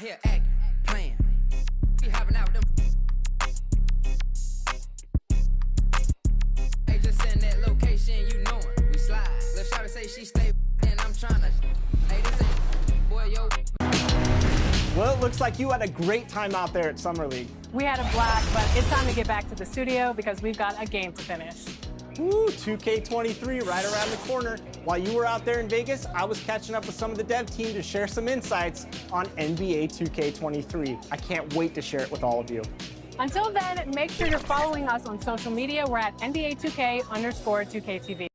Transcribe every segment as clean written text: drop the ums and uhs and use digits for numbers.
here acting, playing. We having out them. Hey, just send that location, you know it. We slide. Let's try to say she stay and I'm trying to. Hey, this ain't boy, yo. Well, it looks like you had a great time out there at Summer League. We had a blast, but it's time to get back to the studio because we've got a game to finish. Ooh, 2K23 right around the corner. While you were out there in Vegas, I was catching up with some of the dev team to share some insights on NBA 2K23. I can't wait to share it with all of you. Until then, make sure you're following us on social media. We're at NBA 2K_2KTV.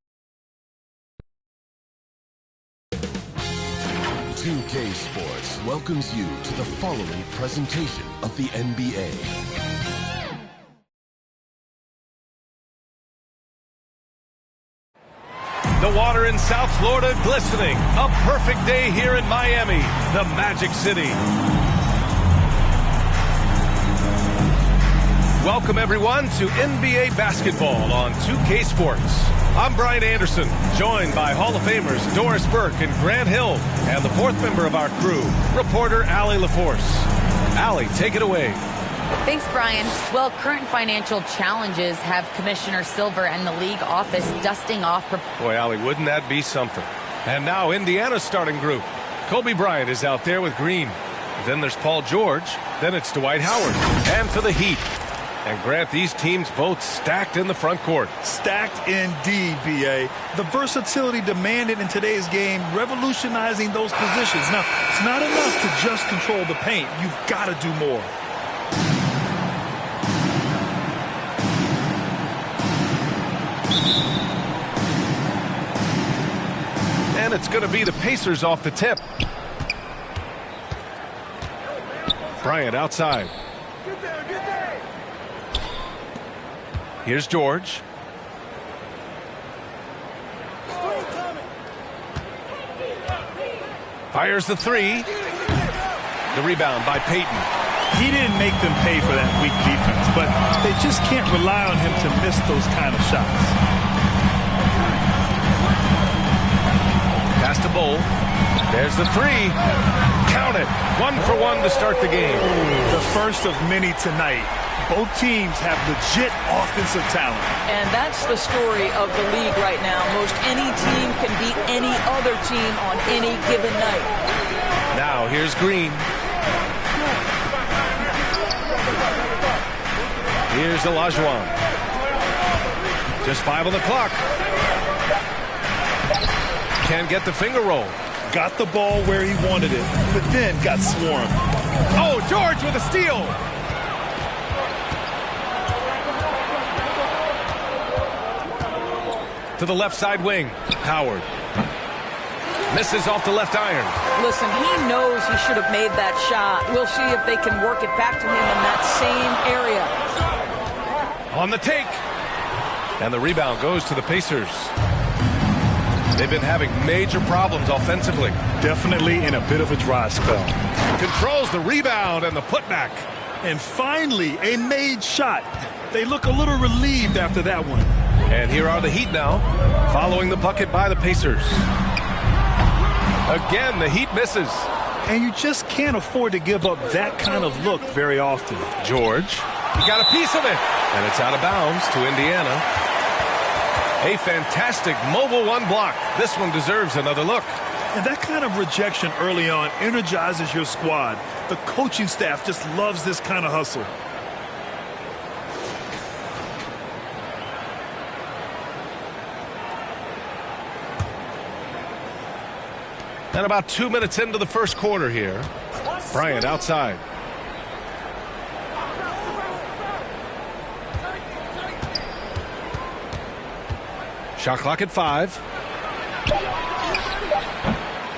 2K Sports welcomes you to the following presentation of the NBA. The water in South Florida glistening. A perfect day here in Miami, the Magic City. Welcome everyone to NBA basketball on 2K Sports. I'm Brian Anderson, joined by Hall of Famers Doris Burke and Grant Hill, and the fourth member of our crew, reporter Allie LaForce. Allie, take it away. Thanks, Brian. Well, current financial challenges have Commissioner Silver and the league office dusting off. Boy, Allie, wouldn't that be something? And now Indiana's starting group. Kobe Bryant is out there with Green. Then there's Paul George. Then it's Dwight Howard. And for the Heat. And Grant, these teams both stacked in the front court. Stacked indeed, B.A. The versatility demanded in today's game, revolutionizing those positions. Now, it's not enough to just control the paint. You've got to do more. And it's going to be the Pacers off the tip. Bryant outside. Here's George. Fires the three. The rebound by Payton. He didn't make them pay for that weak defense, but they just can't rely on him to miss those kind of shots. Pass to Bull. There's the three. Count it. 1 for 1 to start the game. The first of many tonight. Both teams have legit offensive talent. And that's the story of the league right now. Most any team can beat any other team on any given night. Now here's Green. Here's Olajuwon. Just 5 on the clock. Can't get the finger roll. Got the ball where he wanted it, but then got swarmed. Oh, George with a steal. To the left side wing. Howard. Misses off the left iron. Listen, he knows he should have made that shot. We'll see if they can work it back to him in that same area. On the take. And the rebound goes to the Pacers. They've been having major problems offensively. Definitely in a bit of a dry spell. Controls the rebound and the putback. And finally, a made shot. They look a little relieved after that one. And here are the Heat now, following the bucket by the Pacers. Again, the Heat misses. And you just can't afford to give up that kind of look very often. George, he got a piece of it. And it's out of bounds to Indiana. A fantastic mobile one block. This one deserves another look. And that kind of rejection early on energizes your squad. The coaching staff just loves this kind of hustle. And about 2 minutes into the first quarter here. Bryant outside. Shot clock at 5.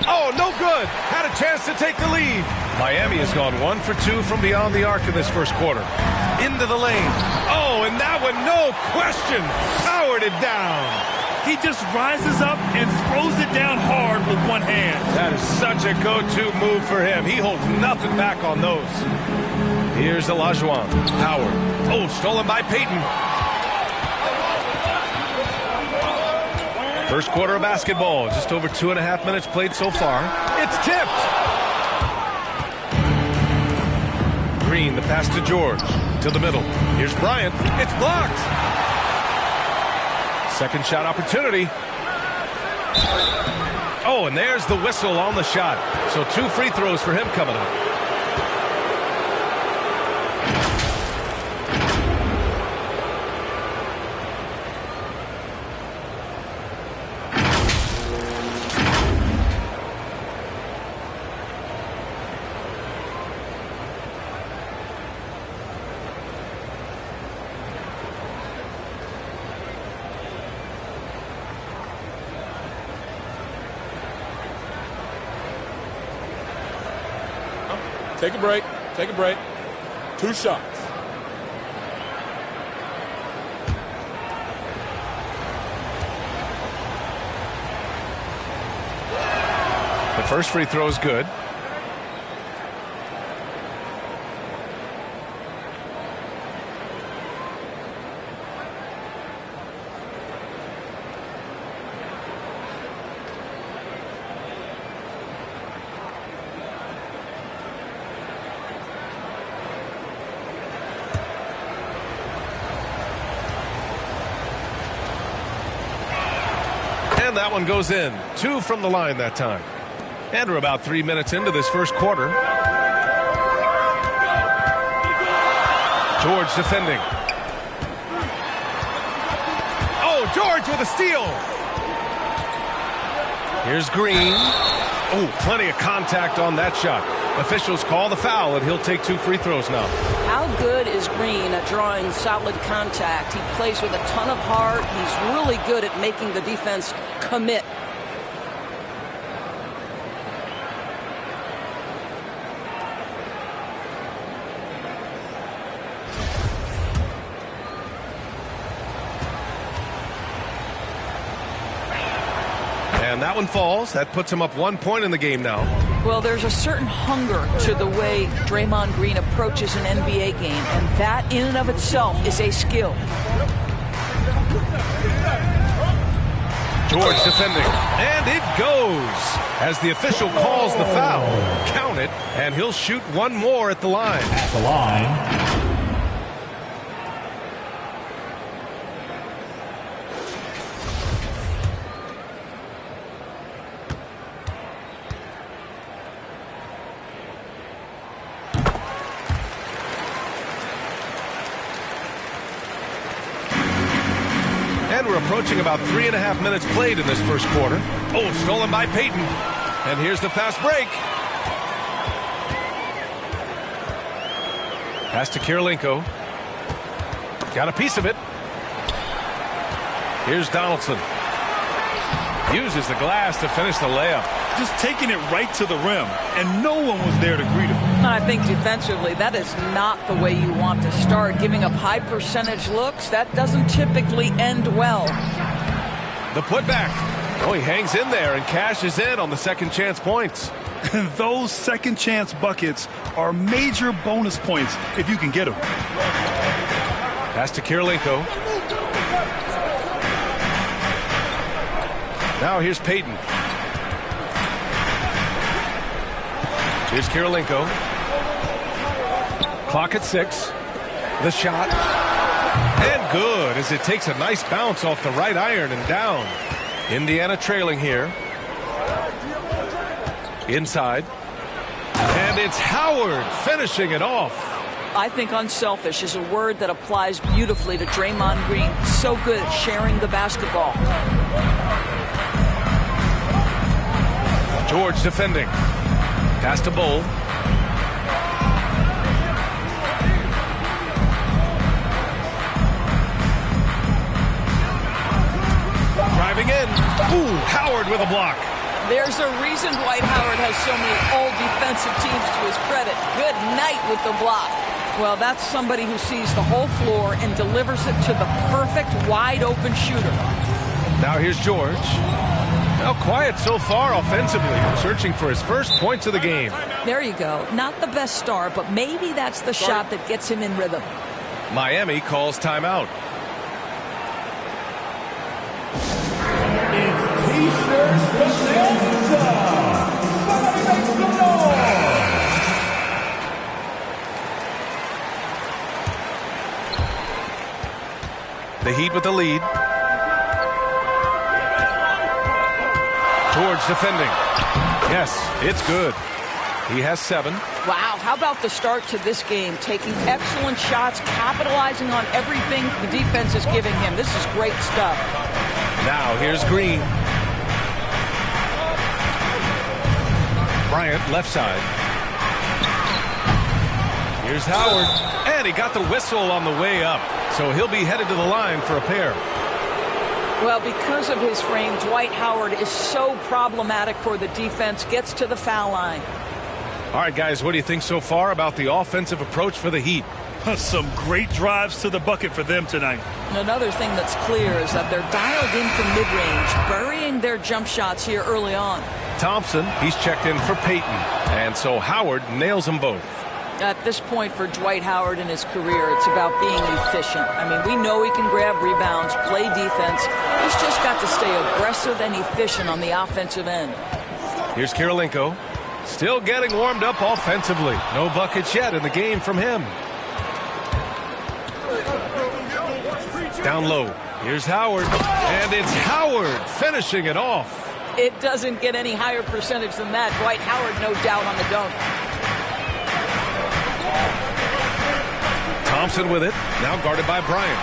Oh, no good. Had a chance to take the lead. Miami has gone 1 for 2 from beyond the arc in this first quarter. Into the lane. Oh, and that one, no question, powered it down. He just rises up and throws it down hard with one hand. That is such a go-to move for him. He holds nothing back on those. Here's Olajuwon. Howard. Oh, stolen by Payton. First quarter of basketball. Just over 2.5 minutes played so far. It's tipped. Green, the pass to George. To the middle. Here's Bryant. It's blocked. Second shot opportunity. Oh, and there's the whistle on the shot. So 2 free throws for him coming up. Take a break. Take a break. 2 shots. The first free throw is good. And that one goes in. 2 from the line that time. And we're about 3 minutes into this first quarter. George defending. Oh, George with a steal. Here's Green. Oh, plenty of contact on that shot. Officials call the foul, and he'll take 2 free throws now. How good is Green at drawing solid contact? He plays with a ton of heart. He's really good at making the defense commit. And that one falls. That puts him up 1 point in the game now. Well, there's a certain hunger to the way Draymond Green approaches an NBA game, and that in and of itself is a skill. George defending. And it goes as the official calls the foul. Count it, and he'll shoot 1 more at the line. At the line. And we're approaching about 3.5 minutes played in this first quarter. Oh, stolen by Payton. And here's the fast break. Pass to Kirilenko. Got a piece of it. Here's Donaldson. Uses the glass to finish the layup. Just taking it right to the rim, and no one was there to greet him. I think defensively, that is not the way you want to start. Giving up high percentage looks, that doesn't typically end well. The putback. Oh, he hangs in there and cashes in on the second chance points. Those second chance buckets are major bonus points if you can get them. Pass to Kirilenko. Now here's Payton. Here's Kirilenko. Clock at 6. The shot. And good as it takes a nice bounce off the right iron and down. Indiana trailing here. Inside. And it's Howard finishing it off. I think unselfish is a word that applies beautifully to Draymond Green. So good at sharing the basketball. George defending. Pass to Bull. Driving in. Ooh, Howard with a block. There's a reason Dwight Howard has so many all defensive teams to his credit. Good night with the block. Well, that's somebody who sees the whole floor and delivers it to the perfect wide open shooter. Now here's George. Now quiet so far offensively, searching for his first points of the game. There you go. Not the best start, but maybe that's the shot that gets him in rhythm. Miami calls timeout. The Heat with the lead. George defending. Yes, it's good. He has 7. Wow, how about the start to this game? Taking excellent shots, capitalizing on everything the defense is giving him. This is great stuff. Now here's Green. Bryant left side. Here's Howard. And he got the whistle on the way up. So he'll be headed to the line for a pair. Well, because of his frame, Dwight Howard is so problematic for the defense. Gets to the foul line. All right, guys, what do you think so far about the offensive approach for the Heat? Some great drives to the bucket for them tonight. Another thing that's clear is that they're dialed in from mid-range, burying their jump shots here early on. Thompson, he's checked in for Payton. And so Howard nails them both. At this point for Dwight Howard in his career, it's about being efficient. I mean, we know he can grab rebounds, play defense. He's just got to stay aggressive and efficient on the offensive end. Here's Kirilenko. Still getting warmed up offensively. No buckets yet in the game from him. Down low. Here's Howard. And it's Howard finishing it off. It doesn't get any higher percentage than that. Dwight Howard, no doubt, on the dunk. Thompson with it. Now guarded by Bryant.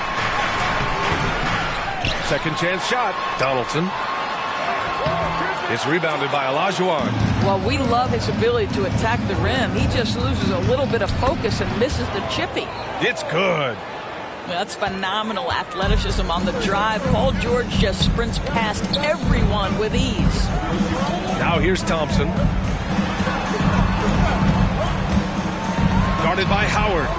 Second chance shot. Donaldson. It's rebounded by Olajuwon. Well, we love his ability to attack the rim. He just loses a little bit of focus and misses the chippy. It's good. That's phenomenal athleticism on the drive. Paul George just sprints past everyone with ease. Now here's Thompson. Guarded by Howard.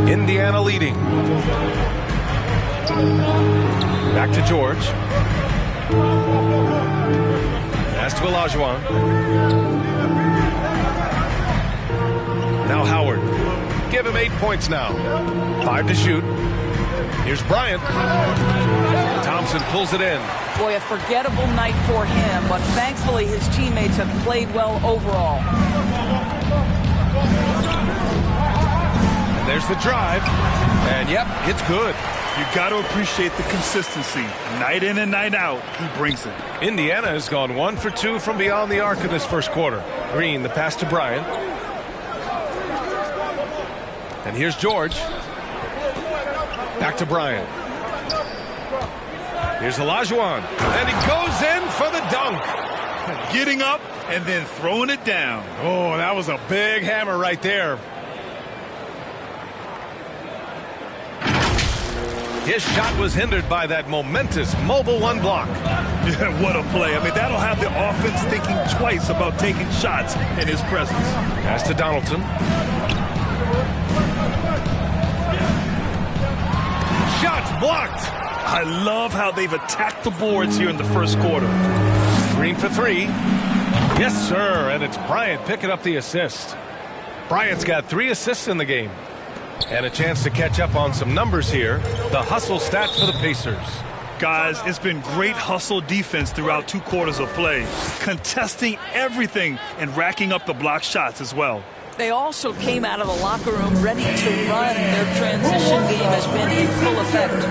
Indiana leading. Back to George. Pass to Olajuwon. Now Howard. Give him 8 points now. 5 to shoot. Here's Bryant. Thompson pulls it in. Boy, a forgettable night for him, but thankfully his teammates have played well overall. And there's the drive. And yep, it's good. You got to appreciate the consistency. Night in and night out, he brings it. Indiana has gone 1 for 2 from beyond the arc in this first quarter. Green, the pass to Bryant. And here's George. Back to Bryant. Here's Olajuwon. And he goes in for the dunk. Getting up and then throwing it down. Oh, that was a big hammer right there. His shot was hindered by that momentous mobile 1 block. Yeah, what a play. I mean, that'll have the offense thinking twice about taking shots in his presence. Pass to Donaldson. Shots blocked. I love how they've attacked the boards here in the first quarter. Green for 3. Yes, sir. And it's Bryant picking up the assist. Bryant's got 3 assists in the game. And a chance to catch up on some numbers here. The hustle stats for the Pacers. Guys, it's been great hustle defense throughout 2 quarters of play. Contesting everything and racking up the block shots as well. They also came out of the locker room ready to run. Their transition game has been in full effect.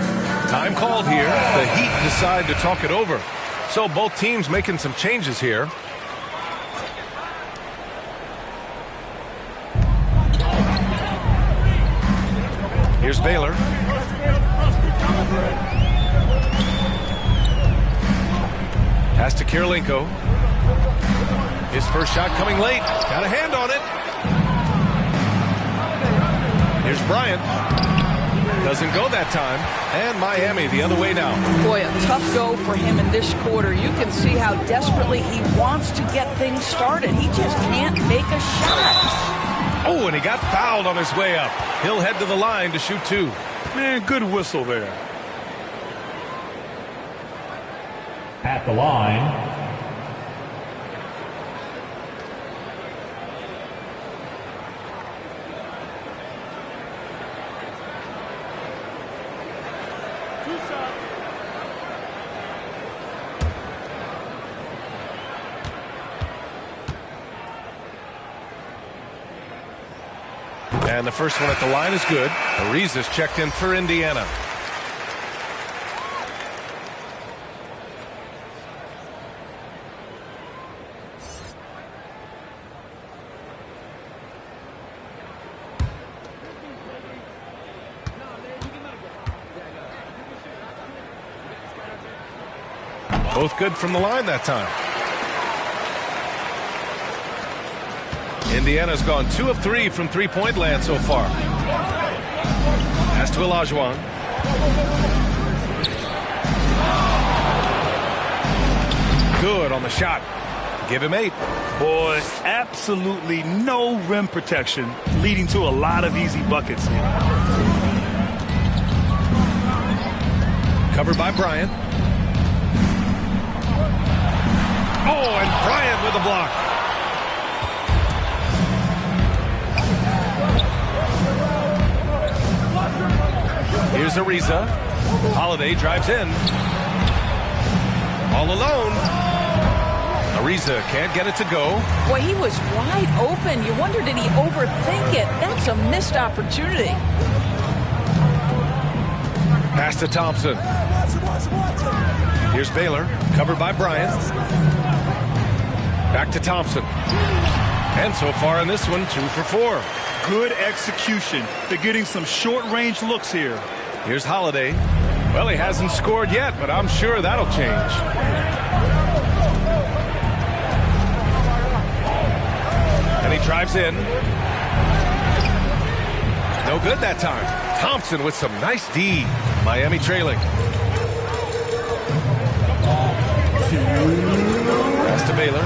Time called here. The Heat decide to talk it over. So both teams making some changes here. Here's Baylor. Pass to Kirilenko. His first shot coming late. Got a hand on it. Here's Bryant. Doesn't go that time. And Miami the other way now. Boy, a tough go for him in this quarter. You can see how desperately he wants to get things started. He just can't make a shot. Oh, and he got fouled on his way up. He'll head to the line to shoot 2. Man, good whistle there. At the line, And the first one at the line is good. Ariza's checked in for Indiana. Both good from the line that time. Indiana's gone 2 of 3 from three-point land so far. Pass to Olajuwon. Good on the shot. Give him 8. Boy, absolutely no rim protection, leading to a lot of easy buckets here. Covered by Bryant. Oh, and Bryant with a block. Here's Ariza. Holiday drives in. All alone. Ariza can't get it to go. Boy, he was wide open. You wonder, did he overthink it? That's a missed opportunity. Pass to Thompson. Here's Baylor, covered by Bryant. Back to Thompson. And so far in this one, 2 for 4. Good execution. They're getting some short-range looks here. Here's Holiday. Well, he hasn't scored yet, but I'm sure that'll change. And he drives in. No good that time. Thompson with some nice D. Miami trailing. Pass to Baylor.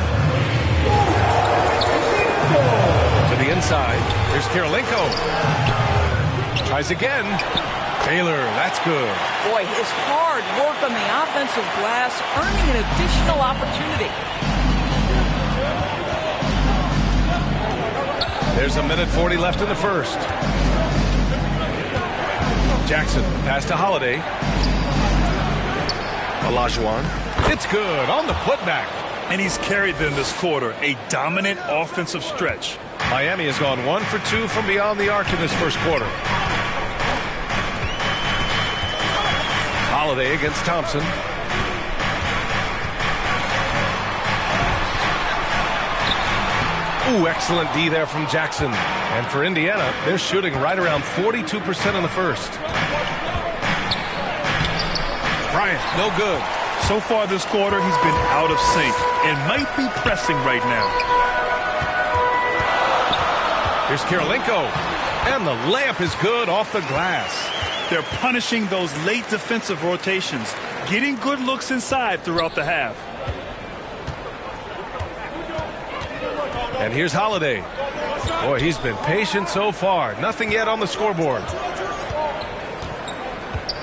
To the inside. Here's Karolinko. Tries again. Baylor, that's good. Boy, his hard work on the offensive glass, earning an additional opportunity. There's 1:40 left in the first. Jackson, pass to Holiday. Olajuwon. It's good on the putback. And he's carried them this quarter. A dominant offensive stretch. Miami has gone 1 for 2 from beyond the arc in this first quarter. Holiday against Thompson. Ooh, excellent D there from Jackson. And for Indiana, they're shooting right around 42% in the first. Bryant, no good. So far this quarter, he's been out of sync and might be pressing right now. Here's Karolinko. And the layup is good off the glass. They're punishing those late defensive rotations, getting good looks inside throughout the half. And here's Holiday. Boy, he's been patient so far. Nothing yet on the scoreboard.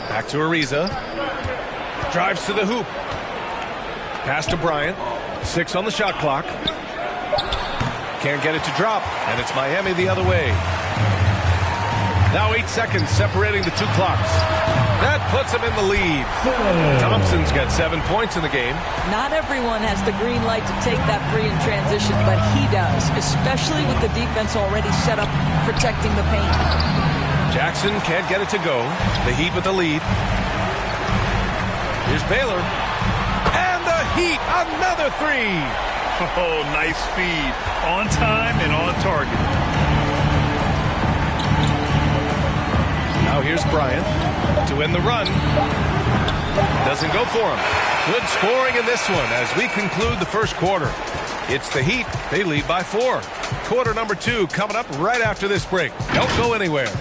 Back to Ariza. Drives to the hoop. Pass to Bryant. 6 on the shot clock. Can't get it to drop. And it's Miami the other way. Now 8 seconds separating the two clocks. That puts him in the lead. Thompson's got 7 points in the game. Not everyone has the green light to take that free in transition, but he does, especially with the defense already set up protecting the paint. Jackson can't get it to go. The Heat with the lead. Here's Baylor. And the Heat, another 3. Oh, nice feed. On time and on target. Now here's Bryant to end the run. Doesn't go for him. Good scoring in this one as we conclude the first quarter. It's the Heat. They lead by 4. Quarter number 2 coming up right after this break. Don't go anywhere.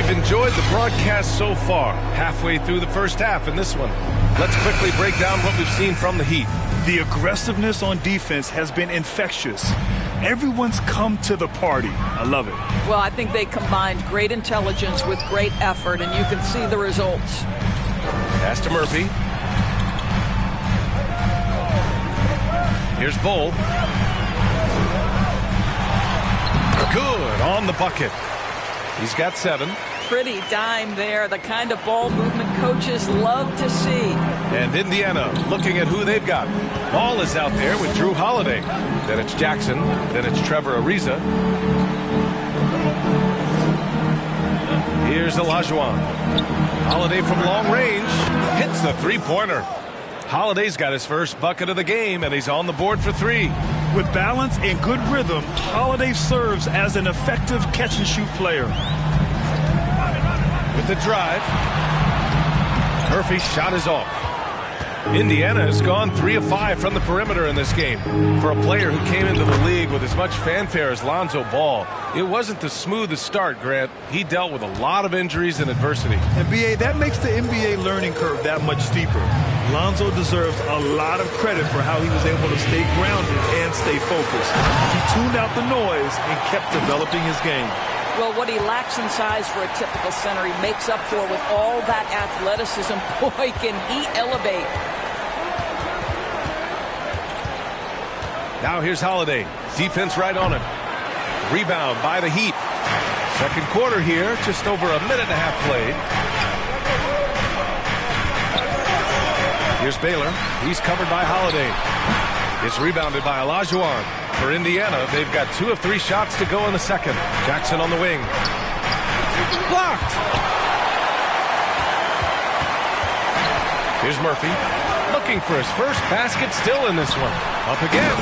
Enjoyed the broadcast so far. Halfway through the first half in this one. Let's quickly break down what we've seen from the Heat. The aggressiveness on defense has been infectious. Everyone's come to the party. I love it. Well, I think they combined great intelligence with great effort, and you can see the results. Pass to Murphy. Here's Bull. Good on the bucket. He's got 7. Pretty dime there, the kind of ball movement coaches love to see. And Indiana looking at who they've got. Ball is out there with Drew Holiday. Then it's Jackson. Then it's Trevor Ariza. Here's Olajuwon. Holiday from long range hits the three-pointer. Holiday's got his first bucket of the game, and he's on the board for 3. With balance and good rhythm, Holiday serves as an effective catch-and-shoot player. With the drive, Murphy's shot is off. Indiana has gone 3 of 5 from the perimeter in this game. For a player who came into the league with as much fanfare as Lonzo Ball, it wasn't the smoothest start, Grant. He dealt with a lot of injuries and adversity. And BA, that makes the NBA learning curve that much steeper. Lonzo deserves a lot of credit for how he was able to stay grounded and stay focused. He tuned out the noise and kept developing his game. Well, what he lacks in size for a typical center, he makes up for with all that athleticism. Boy, can he elevate. Now here's Holiday. Defense right on him. Rebound by the Heat. Second quarter here, just over a minute and a half played. Here's Baylor. He's covered by Holiday. It's rebounded by Olajuwon. For Indiana, they've got 2 of 3 shots to go in the second. Jackson on the wing. Blocked! Here's Murphy. Looking for his first basket still in this one. Up again.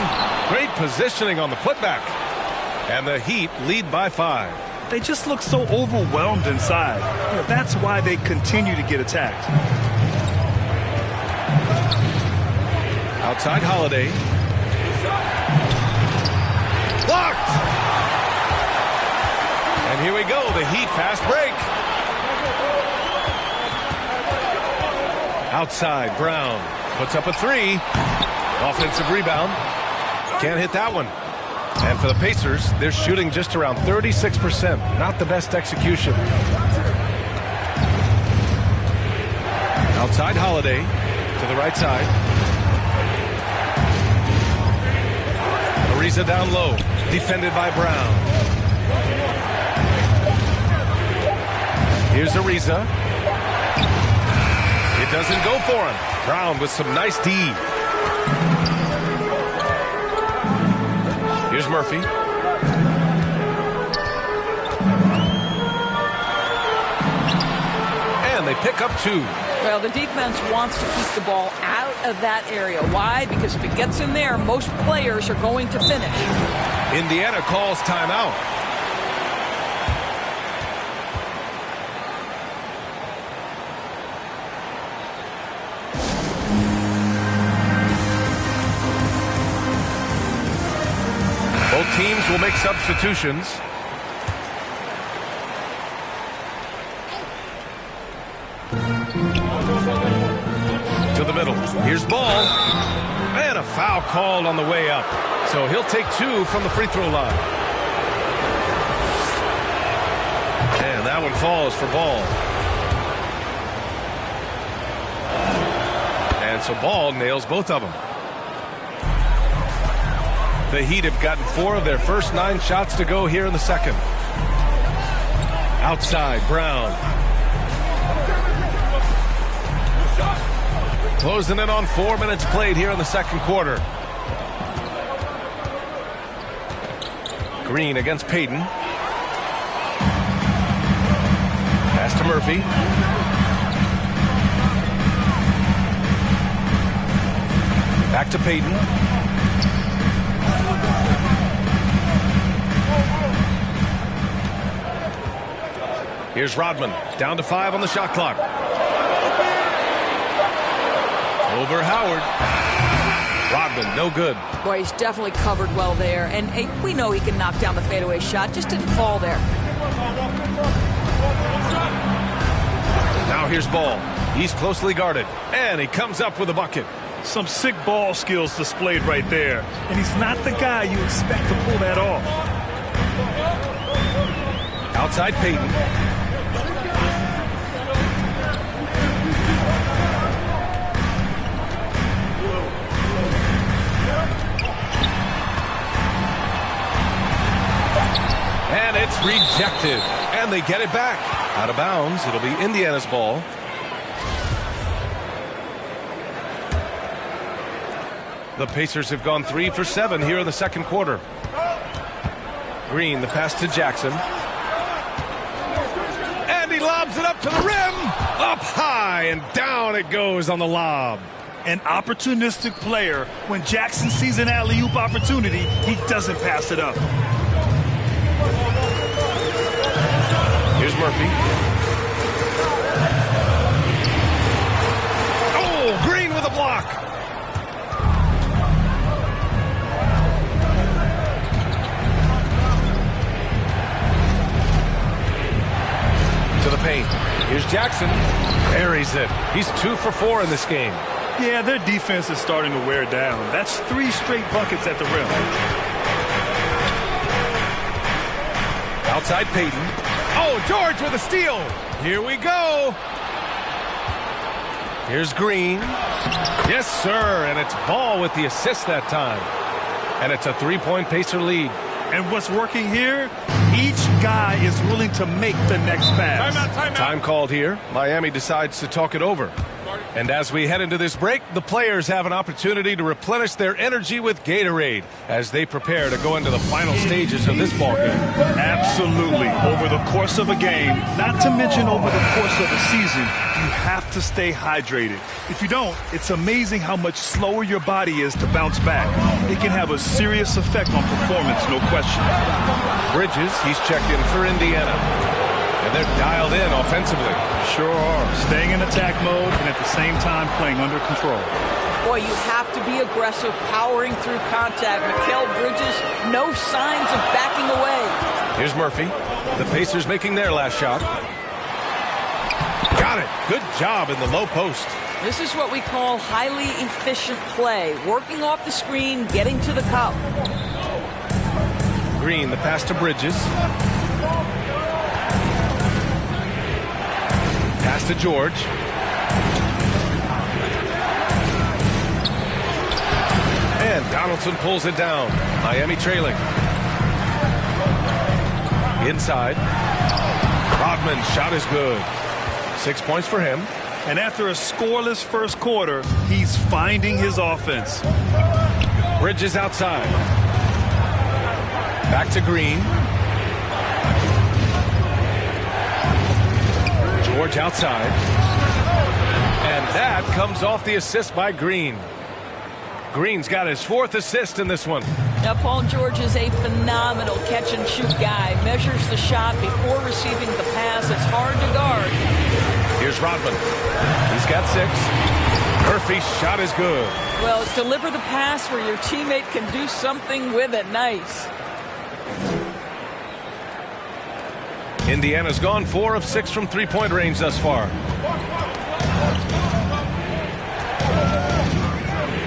Great positioning on the putback. And the Heat lead by 5. They just look so overwhelmed inside. That's why they continue to get attacked. Outside Holiday. Blocked! And here we go, the Heat fast break. Outside, Brown puts up a 3. Offensive rebound. Can't hit that one. And for the Pacers, they're shooting just around 36%. Not the best execution. Outside Holiday to the right side. Ariza down low. Defended by Brown. Here's Ariza. It doesn't go for him. Brown with some nice D. Here's Murphy. And they pick up 2. Well, the defense wants to keep the ball out of that area. Why? Because if it gets in there, most players are going to finish. Indiana calls timeout. Both teams will make substitutions. To the middle. Here's Ball. And a foul called on the way up. So he'll take 2 from the free throw line. And that one falls for Ball. And so Ball nails both of them. The Heat have gotten 4 of their first 9 shots to go here in the second. Outside, Brown. Closing in on 4 minutes played here in the second quarter. Green against Payton. Pass to Murphy. Back to Payton. Here's Rodman, down to 5 on the shot clock. Over Howard. Rodman, no good. Boy, he's definitely covered well there. And hey, we know he can knock down the fadeaway shot. Just didn't fall there. Now here's Ball. He's closely guarded. And he comes up with a bucket. Some sick ball skills displayed right there. And he's not the guy you expect to pull that off. Outside Payton. And it's rejected. And they get it back. Out of bounds. It'll be Indiana's ball. The Pacers have gone 3 for 7 here in the second quarter. Green, the pass to Jackson. And he lobs it up to the rim. Up high and down it goes on the lob. An opportunistic player. When Jackson sees an alley-oop opportunity, he doesn't pass it up. Here's Murphy. Oh, Green with a block. To the paint. Here's Jackson. Buries it. He's 2 for 4 in this game. Yeah, their defense is starting to wear down. That's 3 straight buckets at the rim. Outside Payton. Oh, George with a steal. Here we go. Here's Green. Yes, sir. And it's Ball with the assist that time. And it's a 3-point Pacer lead. And what's working here? Each guy is willing to make the next pass. Time called here. Miami decides to talk it over. And as we head into this break, the players have an opportunity to replenish their energy with Gatorade as they prepare to go into the final stages of this ballgame. Absolutely. Over the course of a game, not to mention over the course of a season, you have to stay hydrated. If you don't, it's amazing how much slower your body is to bounce back. It can have a serious effect on performance, no question. Bridges, he's checked in for Indiana. And they're dialed in offensively. Sure are. Staying in attack mode and at the same time playing under control. Boy, you have to be aggressive, powering through contact. Mikal Bridges, no signs of backing away. Here's Murphy. The Pacers making their last shot. Got it. Good job in the low post. This is what we call highly efficient play. Working off the screen, getting to the cup. Green, the pass to Bridges. Pass to George. And Donaldson pulls it down. Miami trailing. Inside. Rodman shot is good. 6 points for him. And after a scoreless first quarter, he's finding his offense. Bridges outside. Back to Green. George outside. And that comes off the assist by Green. Green's got his 4th assist in this one. Now, Paul George is a phenomenal catch-and-shoot guy. Measures the shot before receiving the pass. It's hard to guard. Here's Rodman. He's got 6. Murphy's shot is good. Well, deliver the pass where your teammate can do something with it. Nice. Indiana's gone 4 of 6 from 3-point range thus far.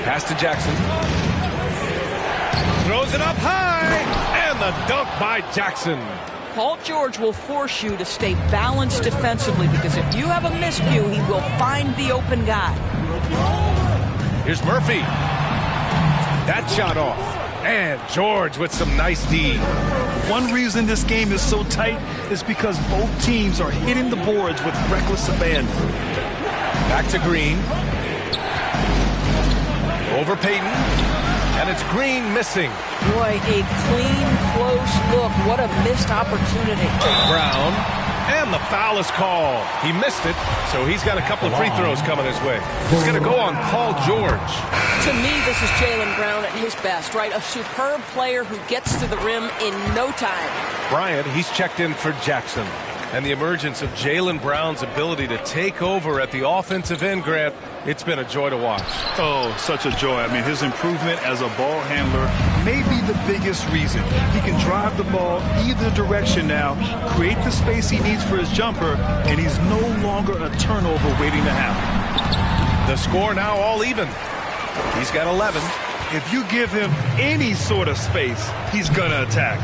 Pass to Jackson. Throws it up high. And the dunk by Jackson. Paul George will force you to stay balanced defensively because if you have a miscue, he will find the open guy. Here's Murphy. That shot off. And George with some nice D. One reason this game is so tight is because both teams are hitting the boards with reckless abandon. Back to Green. Over Payton. And it's Green missing. Boy, a clean, close look. What a missed opportunity. Brown. And the foul is called. He missed it, so he's got a couple of free throws coming his way. He's going to go on Paul George. To me, this is Jaylen Brown at his best, right? A superb player who gets to the rim in no time. Bryant, he's checked in for Jackson. And the emergence of Jaylen Brown's ability to take over at the offensive end, Grant, it's been a joy to watch. Oh, such a joy. I mean, his improvement as a ball handler may be the biggest reason. He can drive the ball either direction now, create the space he needs for his jumper, and he's no longer a turnover waiting to happen. The score now all even. He's got 11. If you give him any sort of space, he's going to attack.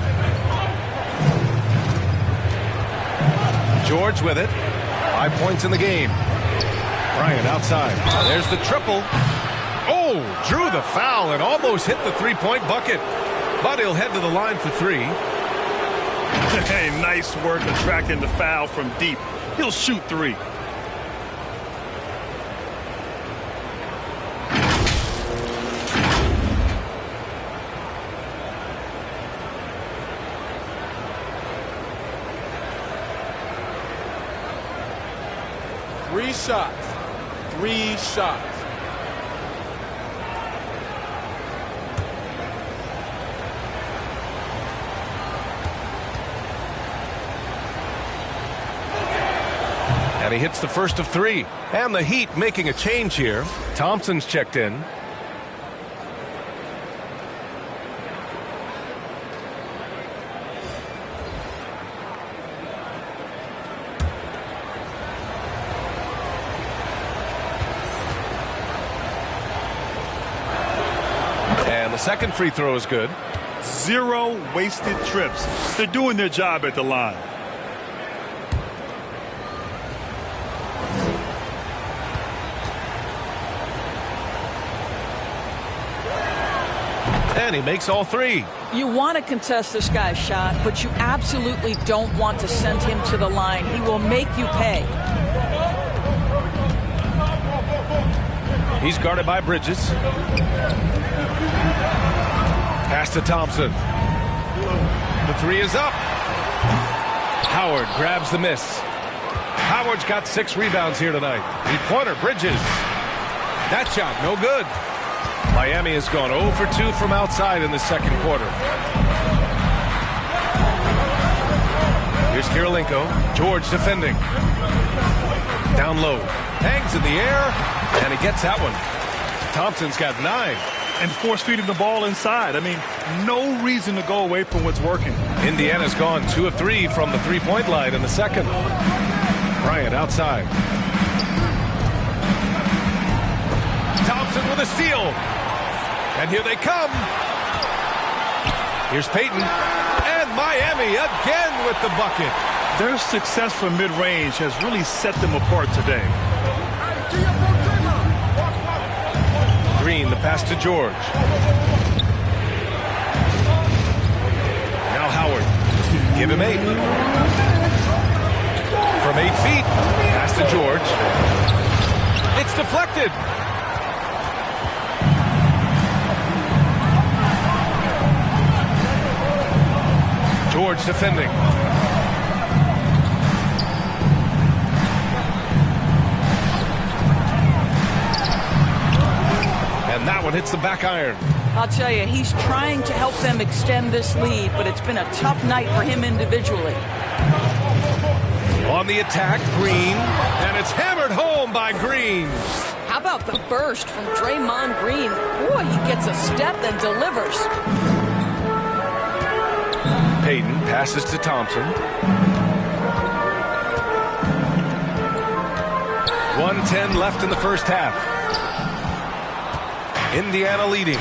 George with it. 5 points in the game. Bryant outside. There's the triple. Oh, drew the foul and almost hit the 3-point bucket. But he'll head to the line for 3. Hey, nice work attracting the foul from deep. He'll shoot 3. Three shots. 3 shots. And he hits the first of 3. And the Heat making a change here. Thompson's checked in. And the second free throw is good. 0 wasted trips. They're doing their job at the line. And he makes all 3. You want to contest this guy's shot, but you absolutely don't want to send him to the line. He will make you pay. He's guarded by Bridges. Pass to Thompson. The 3 is up. Howard grabs the miss. Howard's got 6 rebounds here tonight. 3-pointer, Bridges. That shot, no good. Miami has gone 0 for 2 from outside in the second quarter. Here's Kirilenko. George defending. Down low. Hangs in the air. And he gets that one. Thompson's got 9. And force-feeding the ball inside. I mean, no reason to go away from what's working. Indiana's gone 2 of 3 from the 3-point line in the second. Bryant outside. Thompson with a steal. And here they come. Here's Payton. And Miami again with the bucket. Their success from mid-range has really set them apart today. Green, the pass to George. Now Howard. Give him 8. From 8 feet. Pass to George. It's deflected. George defending. And that one hits the back iron. I'll tell you, he's trying to help them extend this lead, but it's been a tough night for him individually. On the attack, Green. And it's hammered home by Green. How about the burst from Draymond Green? Boy, he gets a step and delivers. Payton passes to Thompson. 1:10 left in the first half. Indiana leading.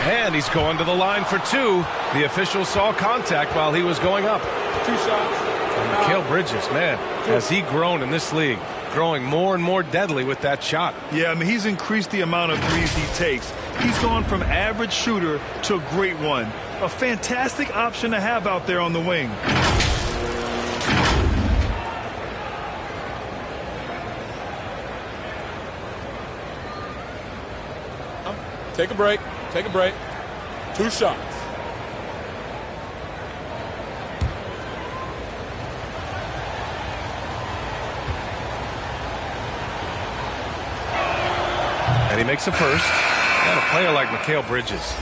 And he's going to the line for 2. The official saw contact while he was going up. 2 shots. And Mikal Bridges, man, has he grown in this league? Growing more and more deadly with that shot. Yeah, I mean, he's increased the amount of threes he takes. He's gone from average shooter to a great one. A fantastic option to have out there on the wing. Take a break. Take a break. 2 shots. And he makes a first. And a player like Mikal Bridges,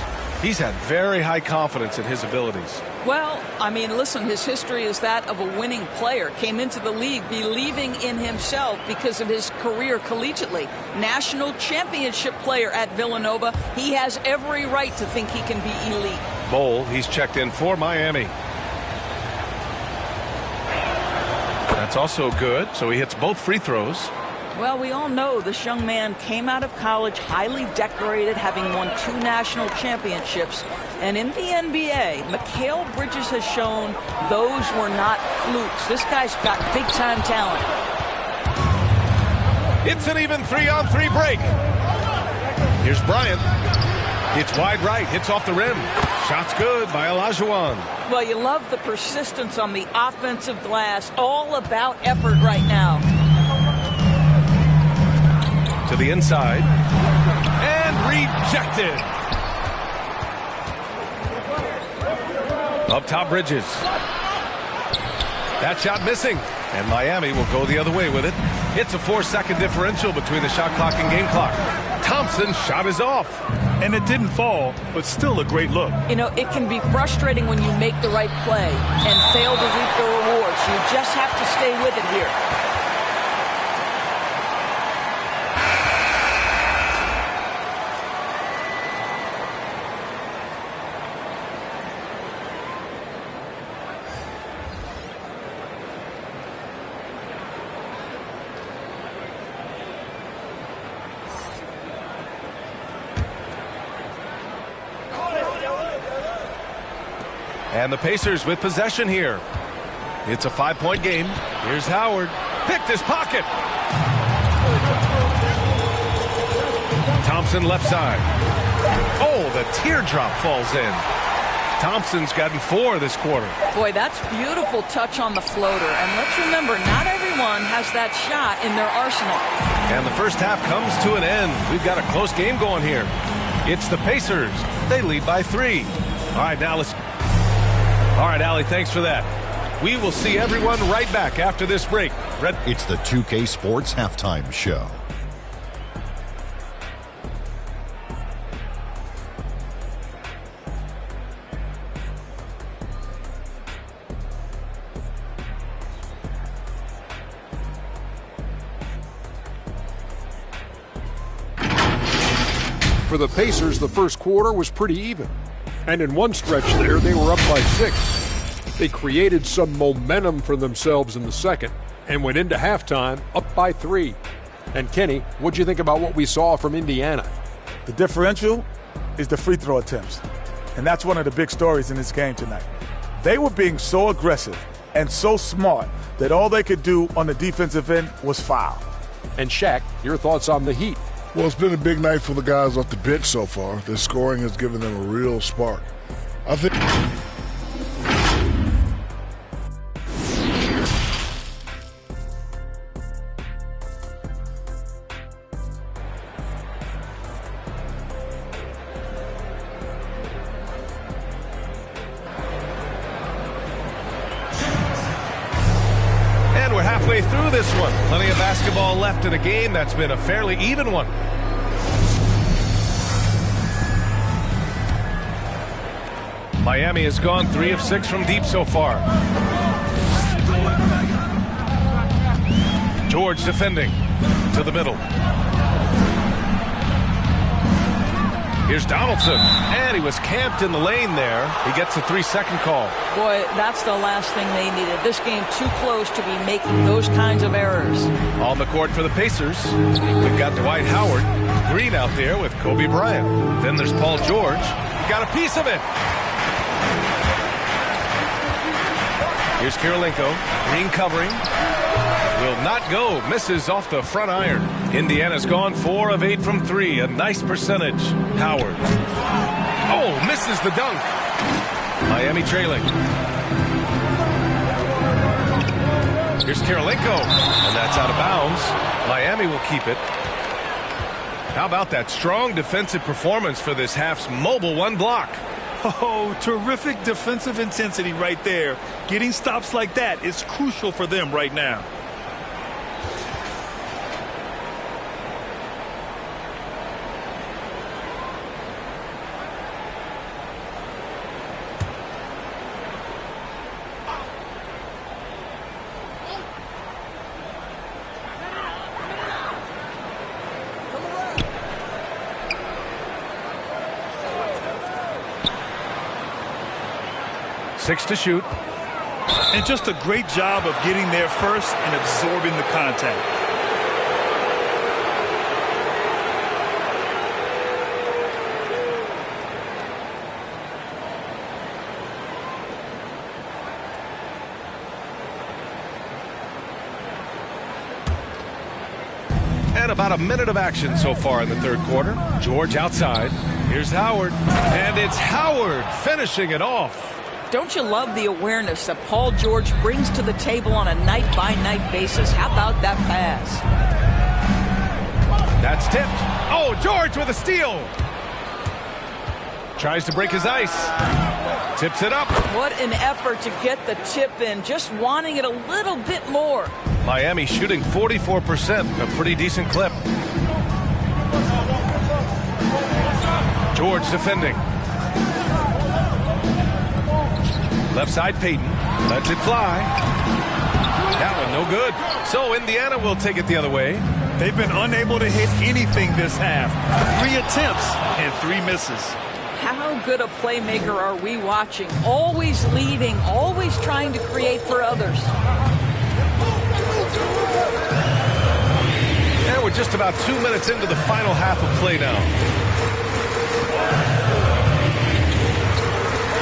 he's had very high confidence in his abilities. Well, I mean, listen, his history is that of a winning player. Came into the league believing in himself because of his career collegiately. National championship player at Villanova. He has every right to think he can be elite. Bowl, he's checked in for Miami. That's also good, so he hits both free throws. Well, we all know this young man came out of college highly decorated, having won 2 national championships. And in the NBA, Mikal Bridges has shown those were not flukes. This guy's got big-time talent. It's an even 3-on-3 break. Here's Bryant. It's wide right, hits off the rim. Shot's good by Olajuwon. Well, you love the persistence on the offensive glass. All about effort right now. To the inside. And rejected. Up top, Bridges. That shot missing. And Miami will go the other way with it. It's a 4-second differential between the shot clock and game clock. Thompson's shot is off. And it didn't fall, but still a great look. You know, it can be frustrating when you make the right play and fail to reap the rewards. You just have to stay with it here. And the Pacers with possession here. It's a 5-point game. Here's Howard. Picked his pocket. Thompson left side. Oh, the teardrop falls in. Thompson's gotten 4 this quarter. Boy, that's beautiful touch on the floater. And let's remember, not everyone has that shot in their arsenal. And the first half comes to an end. We've got a close game going here. It's the Pacers. They lead by 3. All right, now let's... All right, Allie, thanks for that. We will see everyone right back after this break. It's the 2K Sports Halftime Show. For the Pacers, the first quarter was pretty even. And in one stretch there, they were up by 6. They created some momentum for themselves in the second and went into halftime up by 3. And Kenny, what'd you think about what we saw from Indiana? The differential is the free throw attempts. And that's one of the big stories in this game tonight. They were being so aggressive and so smart that all they could do on the defensive end was foul. And Shaq, your thoughts on the Heat? Well, it's been a big night for the guys off the bench so far. Their scoring has given them a real spark. I think... And we're halfway through this one. Plenty of basketball left in a game that's been a fairly even one. Miami has gone 3 of 6 from deep so far. George defending to the middle. Here's Donaldson, and he was camped in the lane there. He gets a 3-second call. Boy, that's the last thing they needed. This game too close to be making those kinds of errors. On the court for the Pacers, we've got Dwight Howard, Green out there with Kobe Bryant. Then there's Paul George. He got a piece of it. Here's Kirilenko, Green covering. Will not go, misses off the front iron. Indiana's gone 4 of 8 from 3, a nice percentage. Howard. Oh, misses the dunk. Miami trailing. Here's Kirilenko, and that's out of bounds. Miami will keep it. How about that strong defensive performance for this half's mobile 1 block? Oh, terrific defensive intensity right there. Getting stops like that is crucial for them right now. Six to shoot. And just a great job of getting there first and absorbing the contact. And about a minute of action so far in the third quarter. George outside. Here's Howard, and it's Howard finishing it off. Don't you love the awareness that Paul George brings to the table on a night-by-night basis? How about that pass? That's tipped. Oh, George with a steal. Tries to break his ice. Tips it up. What an effort to get the tip in, just wanting it a little bit more. Miami shooting 44%, a pretty decent clip. George defending. Left side Payton. Lets it fly. That one no good. So Indiana will take it the other way. They've been unable to hit anything this half. 3 attempts and 3 misses. How good a playmaker are we watching? Always leading, always trying to create for others. And we're just about 2 minutes into the final half of play now.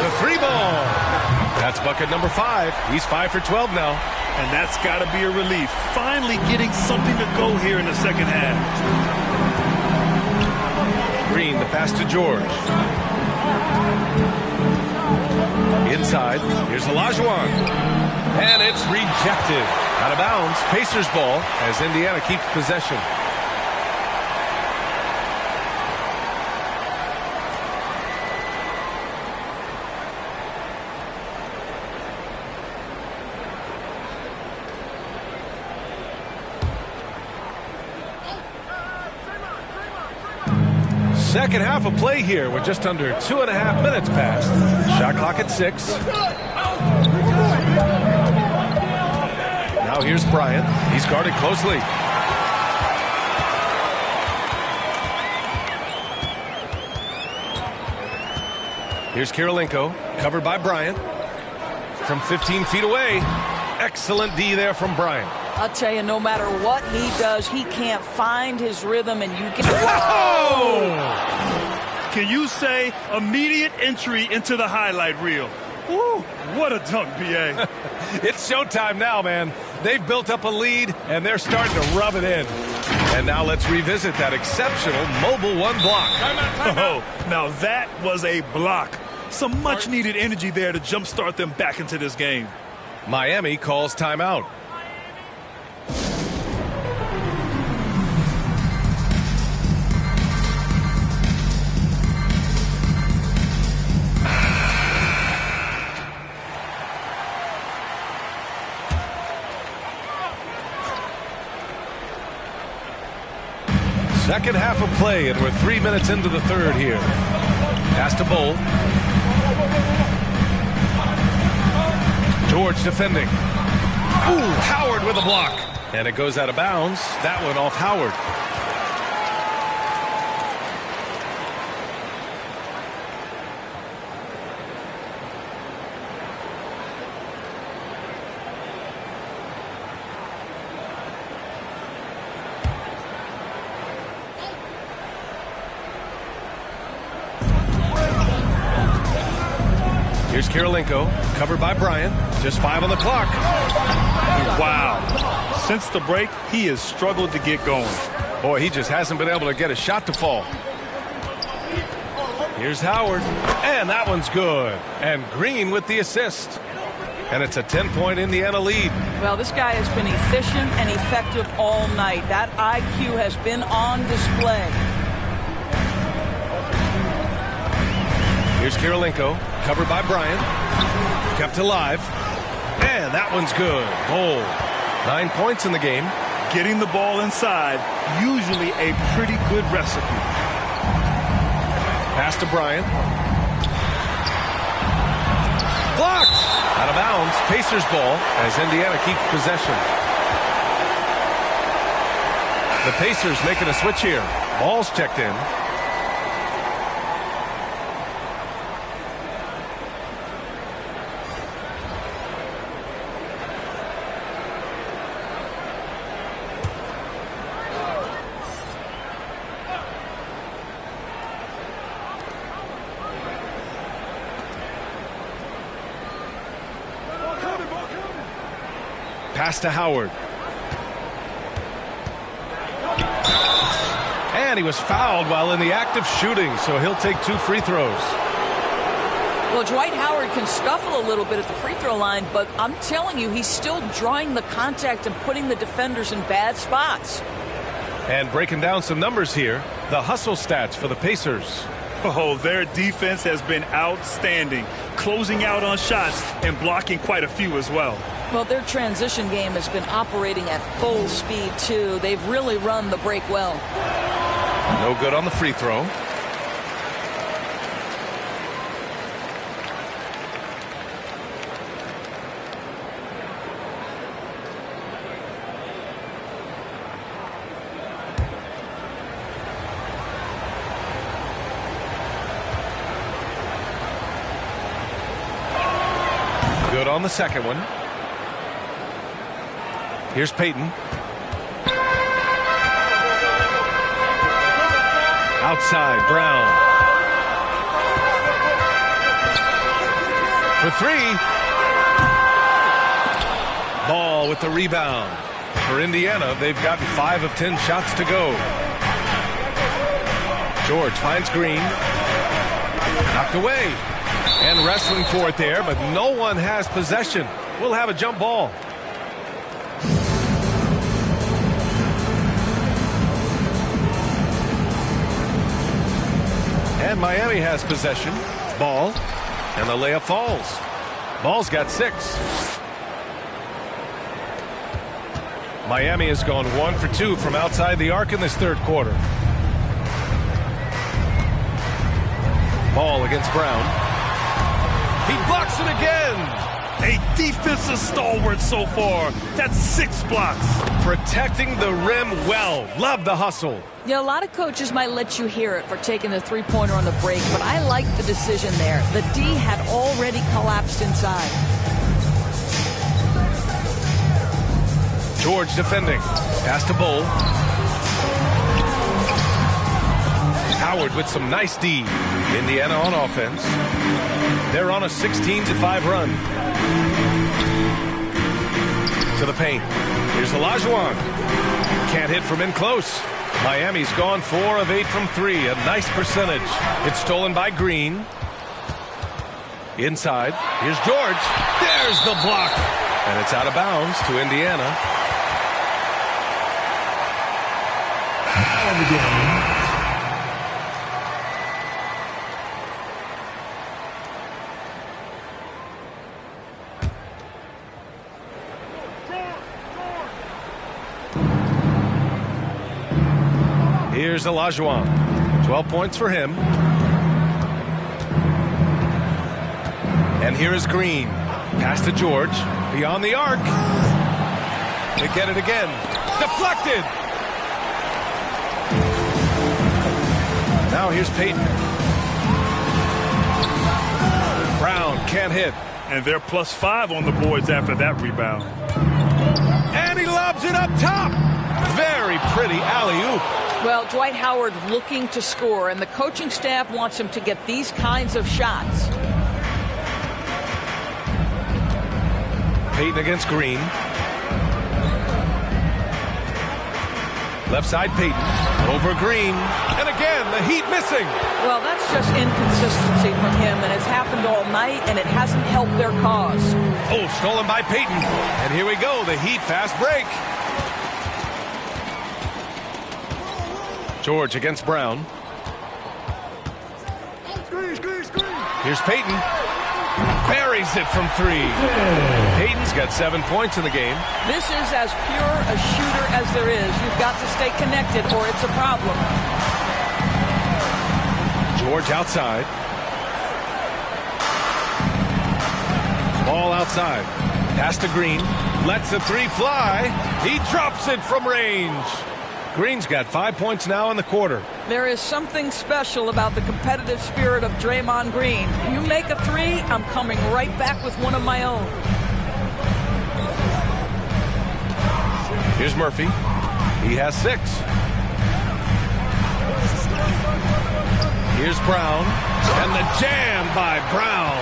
The 3-ball. That's bucket number 5. He's 5 for 12 now. And that's got to be a relief. Finally getting something to go here in the second half. Green, the pass to George. Inside, here's Olajuwon. And it's rejected. Out of bounds, Pacers ball as Indiana keeps possession. Second half of play here with just under 2.5 minutes passed. Shot clock at 6. Now here's Bryant. He's guarded closely. Here's Kirilenko, covered by Bryant. From 15 feet away. Excellent D there from Bryant. I'll tell you, no matter what he does, he can't find his rhythm, and you can... Oh! Can you say immediate entry into the highlight reel? Woo, what a dunk, B.A. It's showtime now, man. They've built up a lead, and they're starting to rub it in. And now let's revisit that exceptional mobile 1 block. Oh, now that was a block. Some much-needed energy there to jumpstart them back into this game. Miami calls timeout. Second half of play, and we're 3 minutes into the third here. Pass to Bull. George defending. Ooh, Howard with a block. And it goes out of bounds. That one off Howard. Here's Kirilenko, covered by Bryant. Just 5 on the clock. Wow. Since the break, he has struggled to get going. Boy, he just hasn't been able to get a shot to fall. Here's Howard. And that one's good. And Green with the assist. And it's a 10-point Indiana lead. Well, this guy has been efficient and effective all night. That IQ has been on display. Here's Kirilenko, covered by Bryant. Kept alive. And that one's good. Bold. 9 points in the game. Getting the ball inside, usually a pretty good recipe. Pass to Bryant. Blocked. Out of bounds. Pacers ball as Indiana keeps possession. The Pacers making a switch here. Ball's checked in. Pass to Howard. And he was fouled while in the act of shooting, so he'll take 2 free throws. Well, Dwight Howard can scuffle a little bit at the free throw line, but I'm telling you, he's still drawing the contact and putting the defenders in bad spots. And breaking down some numbers here, the hustle stats for the Pacers. Oh, their defense has been outstanding, closing out on shots and blocking quite a few as well. Well, their transition game has been operating at full speed, too. They've really run the break well. No good on the free throw. Good on the second one. Here's Payton. Outside, Brown. For 3. Ball with the rebound. For Indiana, they've gotten 5 of 10 shots to go. George finds Green. Knocked away. And wrestling for it there, but no one has possession. We'll have a jump ball. And Miami has possession. Ball. And the layup falls. Ball's got 6. Miami has gone 1 for 2 from outside the arc in this third quarter. Ball against Brown. He blocks it again. A defensive stalwart so far. That's 6 blocks. Protecting the rim well. Love the hustle. Yeah, a lot of coaches might let you hear it for taking the three-pointer on the break, but I like the decision there. The D had already collapsed inside. George defending. Pass to Bull. Howard with some nice D. Indiana on offense. They're on a 16-5 run. To the paint. Here's Olajuwon. Can't hit from in close. Miami's gone 4 of 8 from 3. A nice percentage. It's stolen by Green. Inside. Here's George. There's the block. And it's out of bounds to Indiana. Out of the game. Here's Olajuwon. 12 points for him. And here is Green. Pass to George. Beyond the arc. They get it again. Deflected. Now here's Payton. Brown can't hit. And they're +5 on the boards after that rebound. And he lobs it up top. Very pretty alley-oop. Well, Dwight Howard looking to score, and the coaching staff wants him to get these kinds of shots. Payton against Green. Left side Payton. Over Green. And again, the Heat missing. Well, that's just inconsistency from him, and it's happened all night, and it hasn't helped their cause. Oh, stolen by Payton. And here we go, the Heat fast break. George against Brown. Here's Payton. Buries it from 3. Payton's got 7 points in the game. This is as pure a shooter as there is. You've got to stay connected or it's a problem. George outside. Ball outside. Pass to Green. Lets the 3 fly. He drops it from range. Green's got 5 points now in the quarter. There is something special about the competitive spirit of Draymond Green. You make a 3, I'm coming right back with one of my own. Here's Murphy. He has 6. Here's Brown. And the jam by Brown.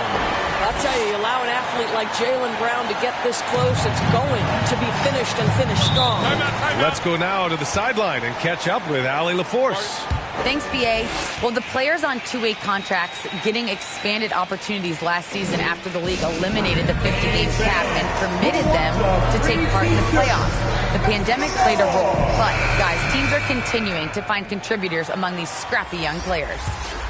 That's tell you, allow an athlete like Jaylen Brown to get this close, it's going to be finished and finished strong. Let's go now to the sideline and catch up with Allie LaForce. Thanks, BA. Well, the players on two-way contracts getting expanded opportunities last season after the league eliminated the 50-game cap and permitted them to take part in the playoffs. The pandemic played a role, but, guys, teams are continuing to find contributors among these scrappy young players.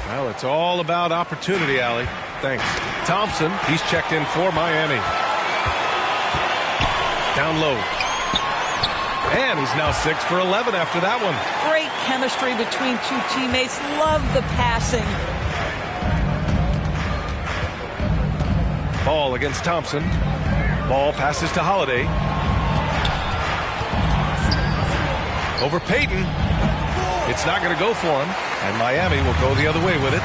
Well, it's all about opportunity, Allie. Thanks. Thompson, he's checked in for Miami. Down low. And he's now 6 for 11 after that one. Great chemistry between two teammates. Love the passing. Ball against Thompson. Ball passes to Holiday. Over Payton. It's not going to go for him. And Miami will go the other way with it.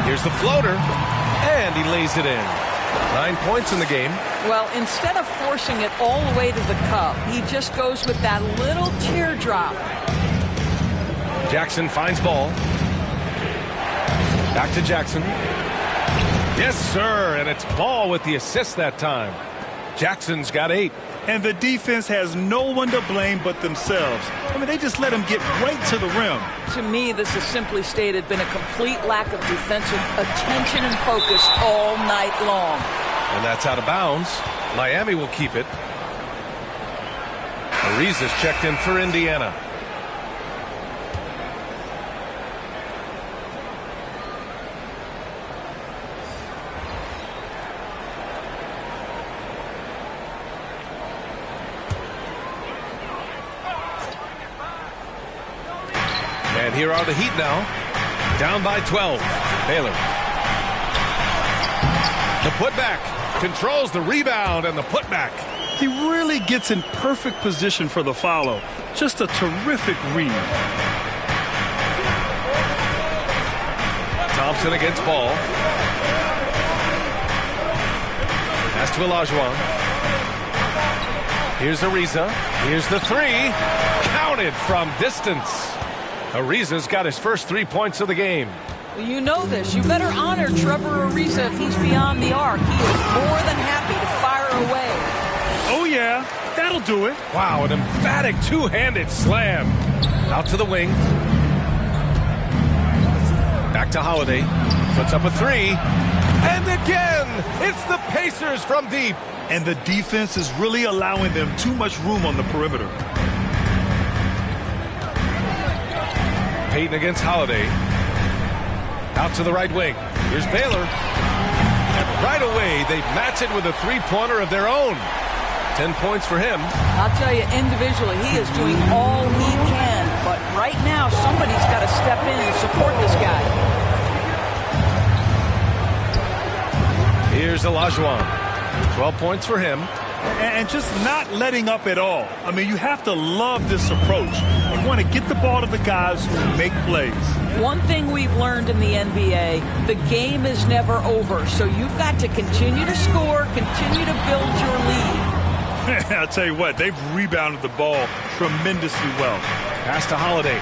Here's the floater, and he lays it in. 9 points in the game. Well, instead of forcing it all the way to the cup, he just goes with that little teardrop. Jackson finds ball. Back to Jackson. Yes, sir, and it's Ball with the assist that time. Jackson's got 8. And the defense has no one to blame but themselves. I mean, they just let him get right to the rim. To me, this has simply stated been a complete lack of defensive attention and focus all night long. And that's out of bounds. Miami will keep it. Ariza's checked in for Indiana. And here are the Heat now. Down by 12. Baylor. The putback. Controls the rebound and the putback. He really gets in perfect position for the follow. Just a terrific read. Thompson against Ball. Pass to Olajuwon. Here's Ariza. Here's the three. Counted from distance. Ariza's got his first 3 points of the game. You know this. You better honor Trevor Ariza if he's beyond the arc. He is more than happy to fire away. Oh, yeah. That'll do it. Wow, an emphatic two-handed slam. Out to the wing. Back to Holiday. Puts up a three. And again, it's the Pacers from deep. And the defense is really allowing them too much room on the perimeter. Payton against Holiday. Out to the right wing. Here's Baylor. And right away, they match it with a three-pointer of their own. 10 points for him. I'll tell you, individually, he is doing all he can. But right now, somebody's got to step in and support this guy. Here's Olajuwon. 12 points for him. And just not letting up at all. I mean, you have to love this approach. You want to get the ball to the guys who make plays. One thing we've learned in the NBA, the game is never over. So you've got to continue to score, continue to build your lead. I'll tell you what, they've rebounded the ball tremendously well. Pass to Holiday.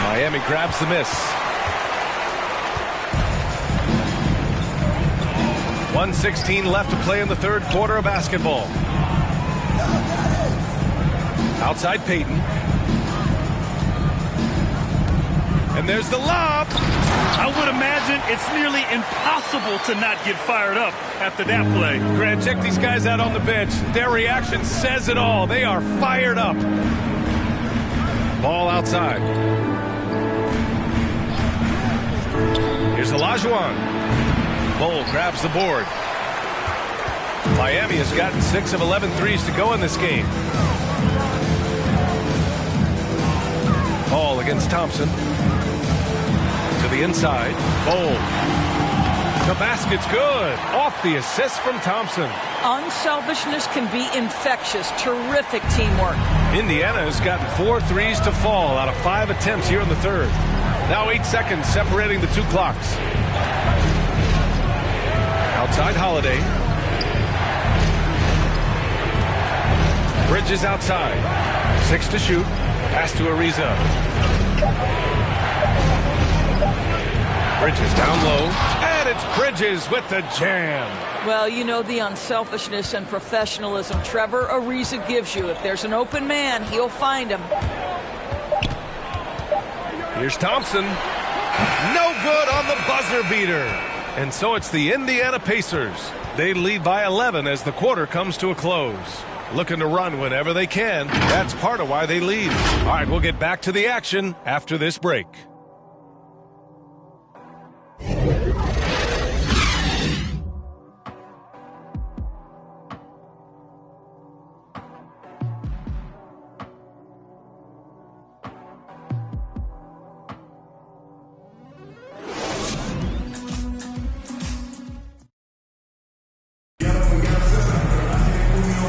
Miami grabs the miss. 1:16 left to play in the third quarter of basketball. Outside Payton. And there's the lob. I would imagine it's nearly impossible to not get fired up after that play. Grant, check these guys out on the bench. Their reaction says it all. They are fired up. Ball outside. Here's Olajuwon. Bol grabs the board. Miami has gotten 6 of 11 threes to go in this game. Ball against Thompson. To the inside. Bol. The basket's good. Off the assist from Thompson. Unselfishness can be infectious. Terrific teamwork. Indiana has gotten 4 threes to fall out of 5 attempts here in the third. Now 8 seconds separating the two clocks. Outside Holiday. Bridges outside. 6 to shoot. Pass to Ariza. Bridges down low. And it's Bridges with the jam. Well, you know the unselfishness and professionalism Trevor Ariza gives you. If there's an open man, he'll find him. Here's Thompson. No good on the buzzer beater. And so it's the Indiana Pacers. They lead by 11 as the quarter comes to a close. Looking to run whenever they can. That's part of why they lead. All right, we'll get back to the action after this break.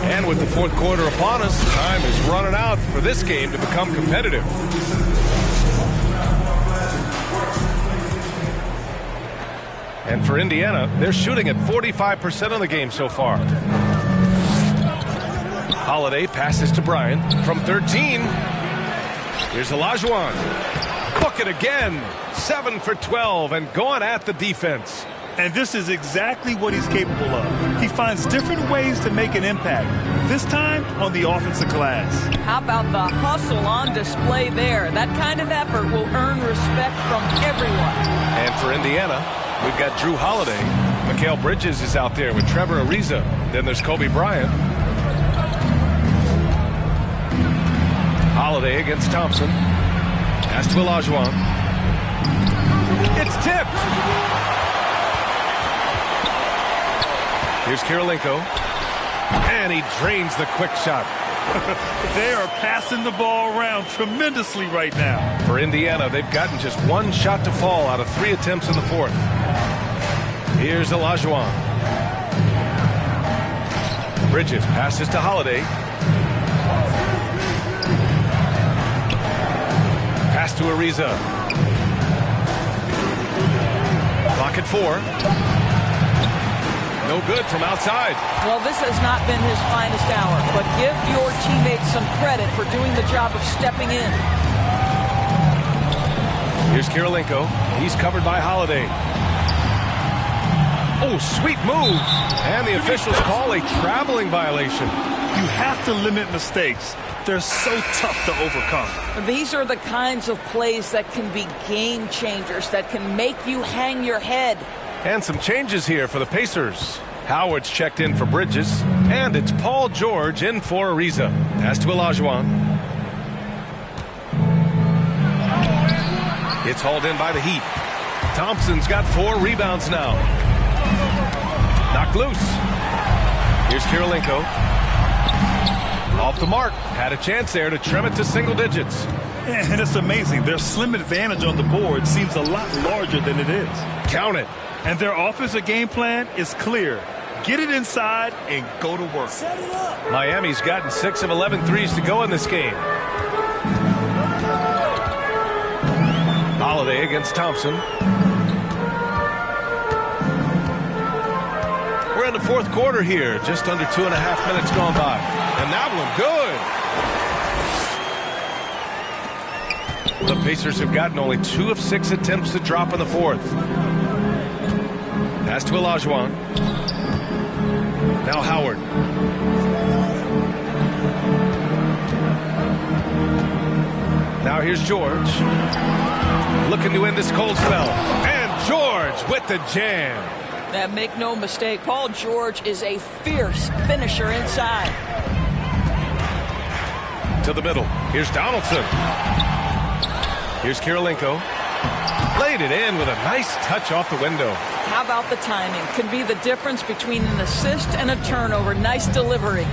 And with the fourth quarter upon us, time is running out for this game to become competitive. And for Indiana, they're shooting at 45% of the game so far. Holiday passes to Bryant from 13. Here's Olajuwon. Book it again. 7 for 12 and going at the defense. And this is exactly what he's capable of. He finds different ways to make an impact, this time on the offensive glass. How about the hustle on display there? That kind of effort will earn respect from everyone. And for Indiana, we've got Drew Holiday. Mikal Bridges is out there with Trevor Ariza. Then there's Kobe Bryant. Holiday against Thompson. Pass to Olajuwon. It's tipped. Here's Kirilenko. And he drains the quick shot. They are passing the ball around tremendously right now. For Indiana, they've gotten just one shot to fall out of 3 attempts in the fourth. Here's Olajuwon. Bridges passes to Holiday. Pass to Ariza. Clock at 4. No good from outside. Well, this has not been his finest hour, but give your teammates some credit for doing the job of stepping in. Here's Kirilenko. He's covered by Holiday. Oh, sweet move. And the officials call a traveling violation. You have to limit mistakes. They're so tough to overcome. These are the kinds of plays that can be game changers, that can make you hang your head. And some changes here for the Pacers. Howard's checked in for Bridges. And it's Paul George in for Ariza. Pass to Olajuwon. It's hauled in by the Heat. Thompson's got 4 rebounds now. Knocked loose. Here's Kirilenko. Off the mark. Had a chance there to trim it to single digits. And it's amazing. Their slim advantage on the board seems a lot larger than it is. Count it. And their offensive game plan is clear. Get it inside and go to work. Set it up. Miami's gotten 6 of 11 threes to go in this game. Holiday against Thompson. We're in the fourth quarter here. Just under 2.5 minutes gone by. And that one good. The Pacers have gotten only 2 of 6 attempts to drop in the fourth. Pass to Olajuwon. Now Howard. Now here's George. Looking to end this cold spell. And George with the jam. Now, make no mistake, Paul George is a fierce finisher inside. To the middle. Here's Donaldson. Here's Kirilenko. Laid it in with a nice touch off the window. How about the timing? Can be the difference between an assist and a turnover. Nice delivery.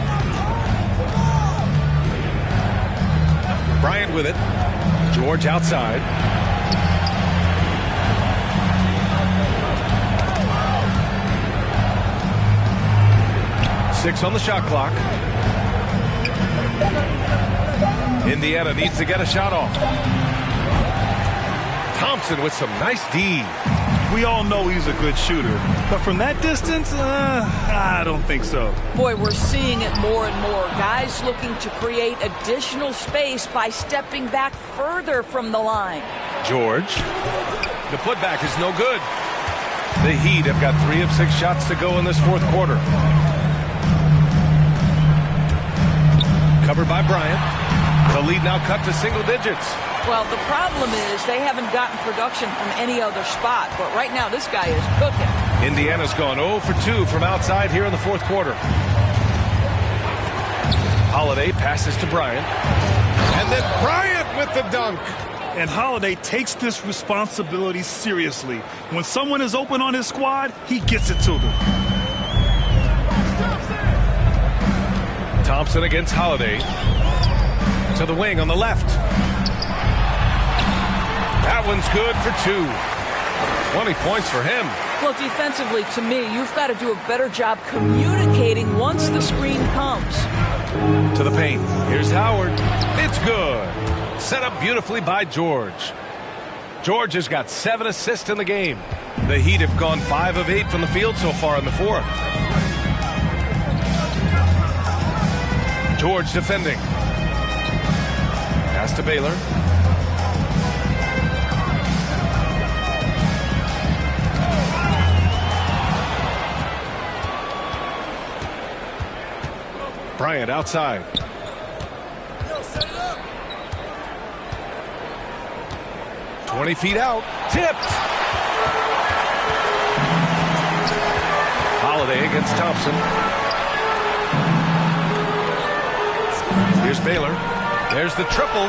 Bryant with it. George outside. Six on the shot clock. Indiana needs to get a shot off. Thompson with some nice D. We all know he's a good shooter, but from that distance, I don't think so. Boy, we're seeing it more and more. Guys looking to create additional space by stepping back further from the line. George. The putback is no good. The Heat have got 3 of 6 shots to go in this fourth quarter. Covered by Bryant. The lead now cut to single digits. Well, the problem is they haven't gotten production from any other spot, but right now this guy is cooking. Indiana's gone 0 for 2 from outside here in the fourth quarter. Holiday passes to Bryant. And then Bryant with the dunk. And Holiday takes this responsibility seriously. When someone is open on his squad, he gets it to them. Thompson against Holiday. To the wing on the left. That one's good for 2. 20 points for him. Well, defensively, to me, you've got to do a better job communicating once the screen comes. To the paint. Here's Howard. It's good. Set up beautifully by George. George has got 7 assists in the game. The Heat have gone 5 of 8 from the field so far in the fourth. George defending. Pass to Baylor. Bryant outside. 20 feet out. Tipped. Holiday against Thompson. Here's Baylor. There's the triple.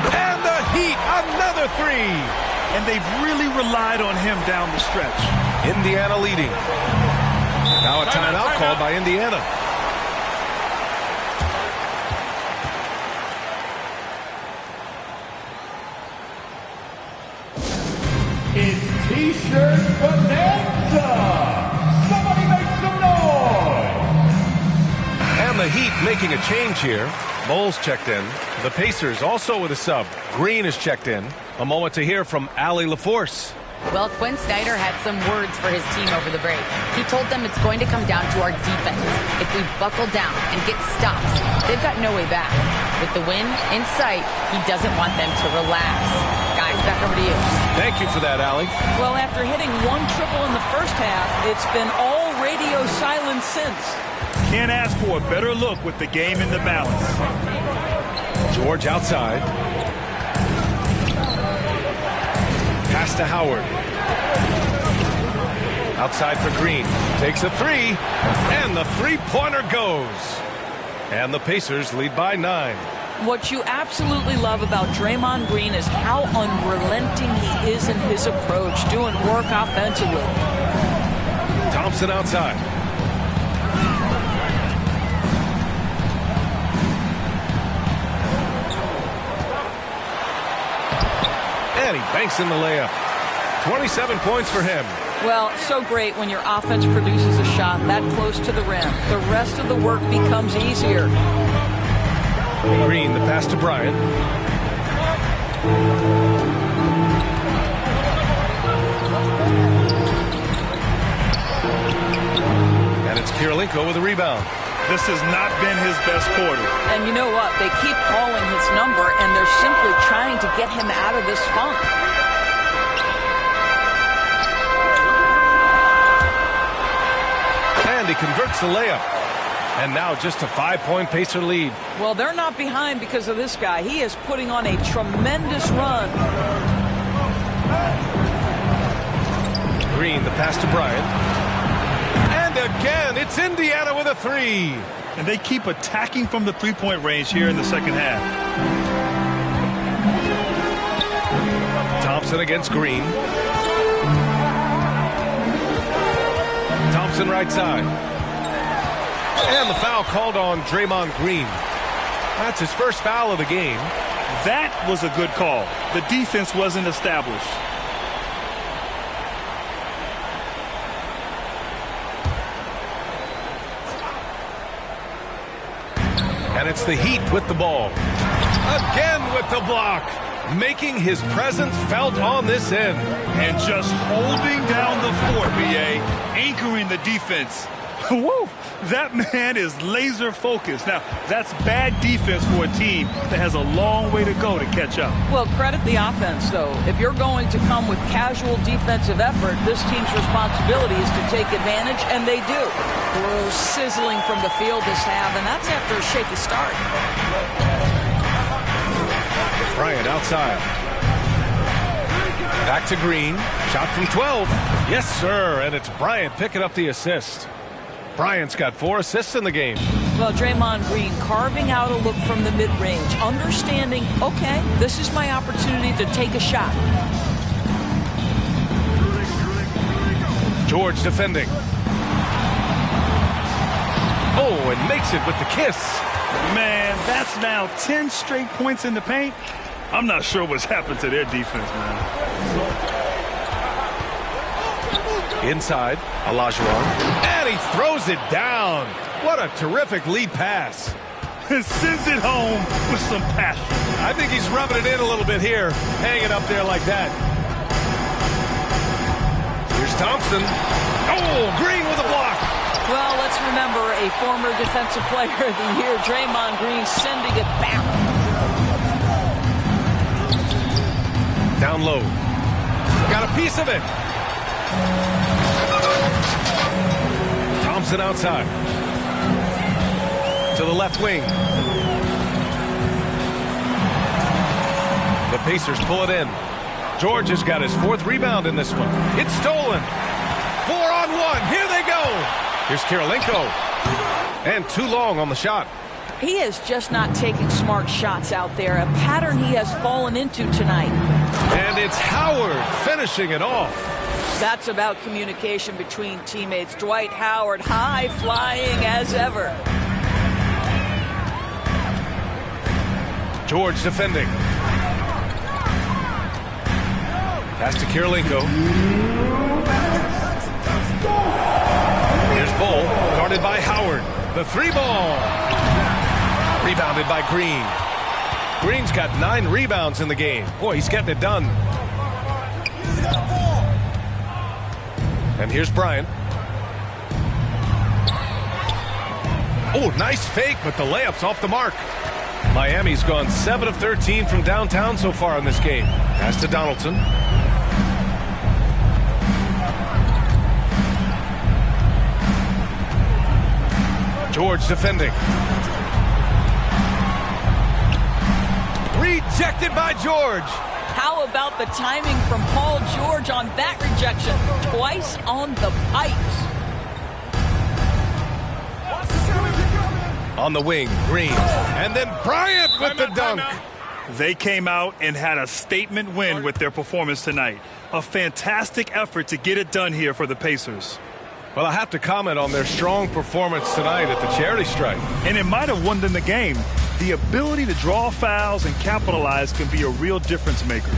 And the Heat, another 3. And they've really relied on him down the stretch. Indiana leading. Now a timeout called by Indiana. It's T-shirt bonanza. Somebody make some noise. And the Heat making a change here. Moles checked in. The Pacers also with a sub. Green is checked in. A moment to hear from Allie LaForce. Well, Quinn Snyder had some words for his team over the break. He told them it's going to come down to our defense. If we buckle down and get stops, they've got no way back. With the win in sight, he doesn't want them to relax. Guys, back over to you. Thank you for that, Allie. Well, after hitting 1 triple in the first half, it's been all radio silence since. Can't ask for a better look with the game in the balance. George outside. Pass to Howard. Outside for Green. Takes a 3. And the three-pointer goes. And the Pacers lead by 9. What you absolutely love about Draymond Green is how unrelenting he is in his approach, doing work offensively. Thompson outside. And he banks in the layup. 27 points for him. Well, so great when your offense produces a shot that close to the rim. The rest of the work becomes easier. Green, the pass to Bryant. And it's Kirilenko with a rebound. This has not been his best quarter. And you know what? They keep calling his number, and they're simply trying to get him out of this funk. And he converts the layup. And now just a 5-point Pacer lead. Well, they're not behind because of this guy. He is putting on a tremendous run. Green, the pass to Bryant. And again, it's Indiana with a 3. And they keep attacking from the three-point range here in the second half. Thompson against Green. Thompson right side. And the foul called on Draymond Green. That's his first foul of the game. That was a good call. The defense wasn't established. And it's the Heat with the ball. Again with the block. making his presence felt on this end. And just holding down the fort, B.A., anchoring the defense. Woo! That man is laser focused. Now, that's bad defense for a team that has a long way to go to catch up. Well, credit the offense, though. If you're going to come with casual defensive effort, this team's responsibility is to take advantage, and they do. Through sizzling from the field this half, and that's after a shaky start. Bryant outside. Back to Green. Shot from 12. Yes, sir. And it's Bryant picking up the assist. Bryant's got 4 assists in the game. Well, Draymond Green carving out a look from the mid-range, understanding, okay, this is my opportunity to take a shot. George defending. Oh, and makes it with the kiss. Man, that's now 10 straight points in the paint. I'm not sure what's happened to their defense, man. Inside, Olajuwon. And he throws it down. What a terrific lead pass. Sends it home with some passion. I think he's rubbing it in a little bit here, hanging up there like that. Here's Thompson. Oh, Green with a block. Well, let's remember a former defensive player of the year, Draymond Green, sending it back. Down low. Got a piece of it. Thompson outside. To the left wing. The Pacers pull it in. George has got his 4th rebound in this one. It's stolen. 4-on-1. Here they go. Here's Kirilenko. And too long on the shot. He is just not taking smart shots out there, a pattern he has fallen into tonight. And it's Howard finishing it off. That's about communication between teammates. Dwight Howard high flying as ever. George defending. Pass to Kirilenko. Here's Bull, guarded by Howard. The 3-ball. Rebounded by Green. Green's got 9 rebounds in the game. Boy, he's getting it done. And here's Bryant. Oh, nice fake, but the layup's off the mark. Miami's gone 7 of 13 from downtown so far in this game. Pass to Donaldson. George defending. Rejected by George. How about the timing from Paul George on that rejection? Twice on the pipes. On the wing, Green. And then Bryant with the dunk. They came out and had a statement win with their performance tonight. A fantastic effort to get it done here for the Pacers. Well, I have to comment on their strong performance tonight at the charity stripe. And it might have won them the game. The ability to draw fouls and capitalize can be a real difference maker.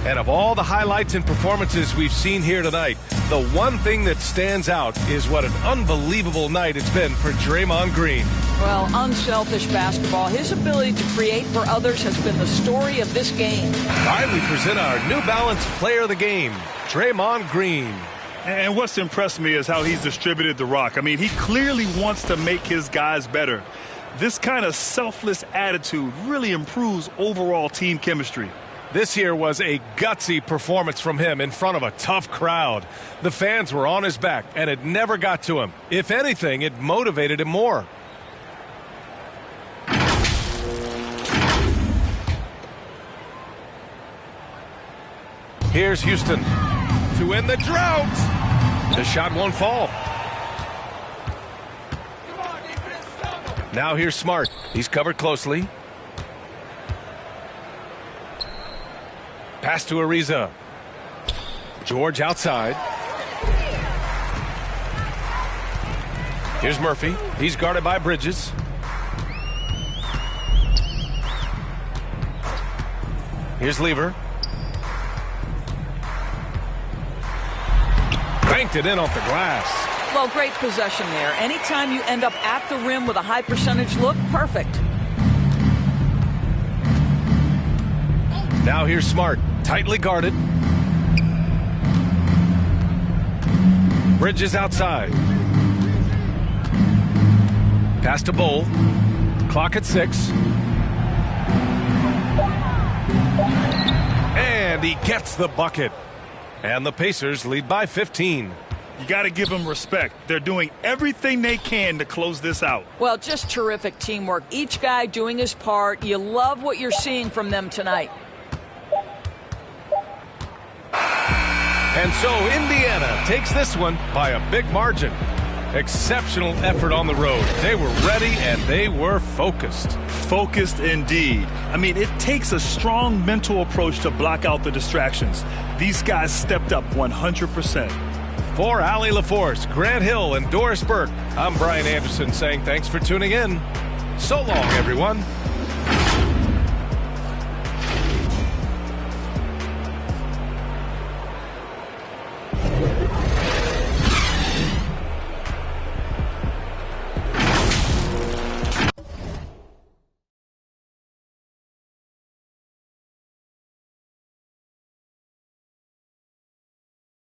And of all the highlights and performances we've seen here tonight, the one thing that stands out is what an unbelievable night it's been for Draymond Green. Well, unselfish basketball. His ability to create for others has been the story of this game. All right, we present our New Balance Player of the Game, Draymond Green. And what's impressed me is how he's distributed the rock. I mean, he clearly wants to make his guys better. This kind of selfless attitude really improves overall team chemistry. This here was a gutsy performance from him in front of a tough crowd. The fans were on his back, and it never got to him. If anything, it motivated him more. Here's Houston to end the drought. The shot won't fall. Now here's Smart. He's covered closely. Pass to Ariza. George outside. Here's Murphy. He's guarded by Bridges. Here's Lever. Banked it in off the glass. Well, great possession there. Anytime you end up at the rim with a high percentage look, perfect. Now here's Smart, tightly guarded. Bridges outside. Pass to Bowl. Clock at 6. And he gets the bucket. And the Pacers lead by 15. You got to give them respect. They're doing everything they can to close this out. Well, just terrific teamwork. Each guy doing his part. You love what you're seeing from them tonight. And so Indiana takes this one by a big margin. Exceptional effort on the road. They were ready and they were focused. Focused indeed. I mean, it takes a strong mental approach to block out the distractions. These guys stepped up 100%. For Allie LaForce, Grant Hill, and Doris Burke, I'm Brian Anderson saying thanks for tuning in. So long, everyone.